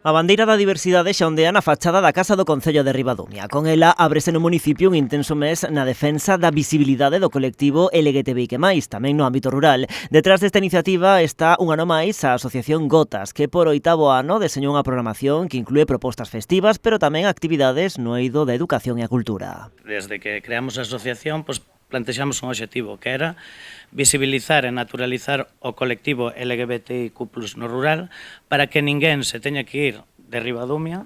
A bandeira da diversidade xa ondea na fachada da Casa do Concello de Ribadumia. Con ela ábrese no municipio un intenso mes na defensa da visibilidade do colectivo LGTBI+, tamén no ámbito rural. Detrás desta iniciativa está un ano máis a Asociación Gotas, que por 8º ano deseñou unha programación que inclúe propostas festivas, pero tamén actividades no eido da educación e a cultura. Desde que creamos a asociación, plantexamos un obxectivo que era visibilizar e naturalizar o colectivo LGBTIQ+ no rural para que ninguén se teña que ir de Ribadumia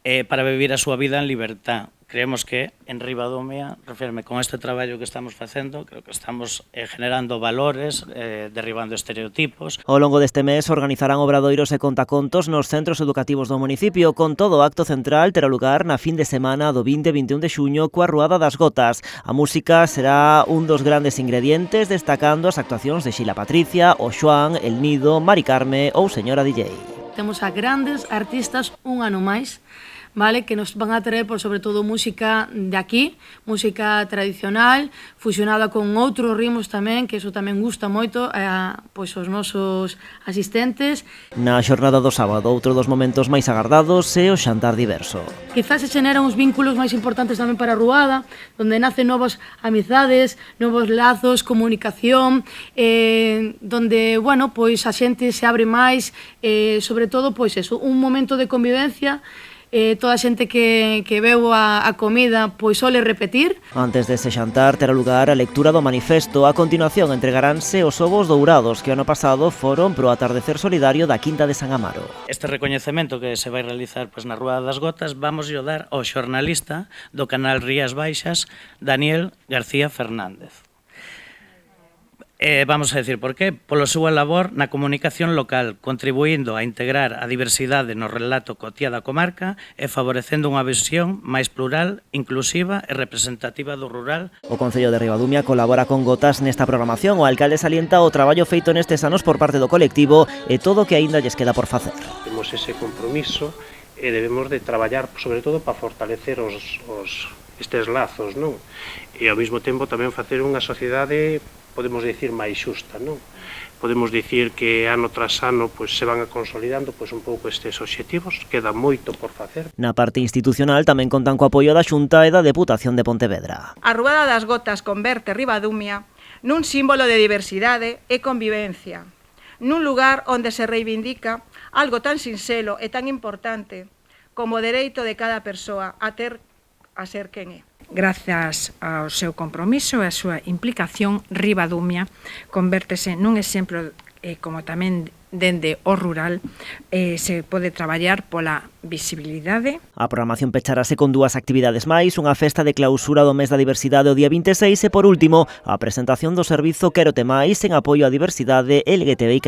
para vivir a súa vida en libertad. Creemos que en Ribadumia, refirme con este traballo que estamos facendo, creo que estamos generando valores, derribando estereotipos. Ao longo deste mes organizarán obradoiros e contacontos nos centros educativos do municipio. Con todo, o acto central terá lugar na fin de semana do 20 e 21 de xuño coa Ruada das Gotas. A música será un dos grandes ingredientes, destacando as actuacións de Xila Patricia, o Xoán, El Nido, Mari Carme ou Señora DJ. Temos a grandes artistas un ano máis, vale, que nos van a traer, sobre todo, música de aquí, música tradicional, fusionada con outros ritmos tamén, que iso tamén gusta moito pois aos nosos asistentes. Na xornada do sábado, outro dos momentos máis agardados é o xantar diverso. Quizás se xeneran uns vínculos máis importantes tamén para a Ruada, onde nacen novas amizades, novos lazos, comunicación, donde, bueno, pois a xente se abre máis, sobre todo, pois eso, un momento de convivencia. Toda a xente que veu a comida pois sole repetir. Antes dese xantar terá lugar a lectura do manifesto. A continuación entregaránse os ovos dourados que ano pasado foron pro atardecer solidario da Quinta de San Amaro. Este recoñecemento que se vai realizar na Ruada das Gotas vamos a dar ao xornalista do canal Rías Baixas, Daniel García Fernández. Vamos a decir por qué. Polo súa labor na comunicación local, contribuindo a integrar a diversidade no relato cotiá da comarca e favorecendo unha visión máis plural, inclusiva e representativa do rural. O Concello de Ribadumia colabora con Gotas nesta programación. O alcalde salienta o traballo feito nestes anos por parte do colectivo e todo o que aínda lles queda por facer. Temos ese compromiso e debemos de traballar, sobre todo, para fortalecer estes lazos, non? E ao mesmo tempo tamén facer unha sociedade, podemos dicir, máis xusta, non? Podemos dicir que ano tras ano se van consolidando un pouco estes obxectivos, queda moito por facer. Na parte institucional tamén contan co apoio da Xunta e da Deputación de Pontevedra. A Ruada das Gotas converte Ribadumia nun símbolo de diversidade e convivencia, nun lugar onde se reivindica algo tan sinxelo e tan importante como o dereito de cada persoa a ser quen é. Grazas ao seu compromiso e a súa implicación, Ribadumia convértese nun exemplo, como tamén dende o rural, se pode traballar pola visibilidade. A programación pecharase con 2 actividades máis, unha festa de clausura do mes da diversidade o día 26 e, por último, a presentación do servizo Quérote Máis en apoio á diversidade LGTBI+.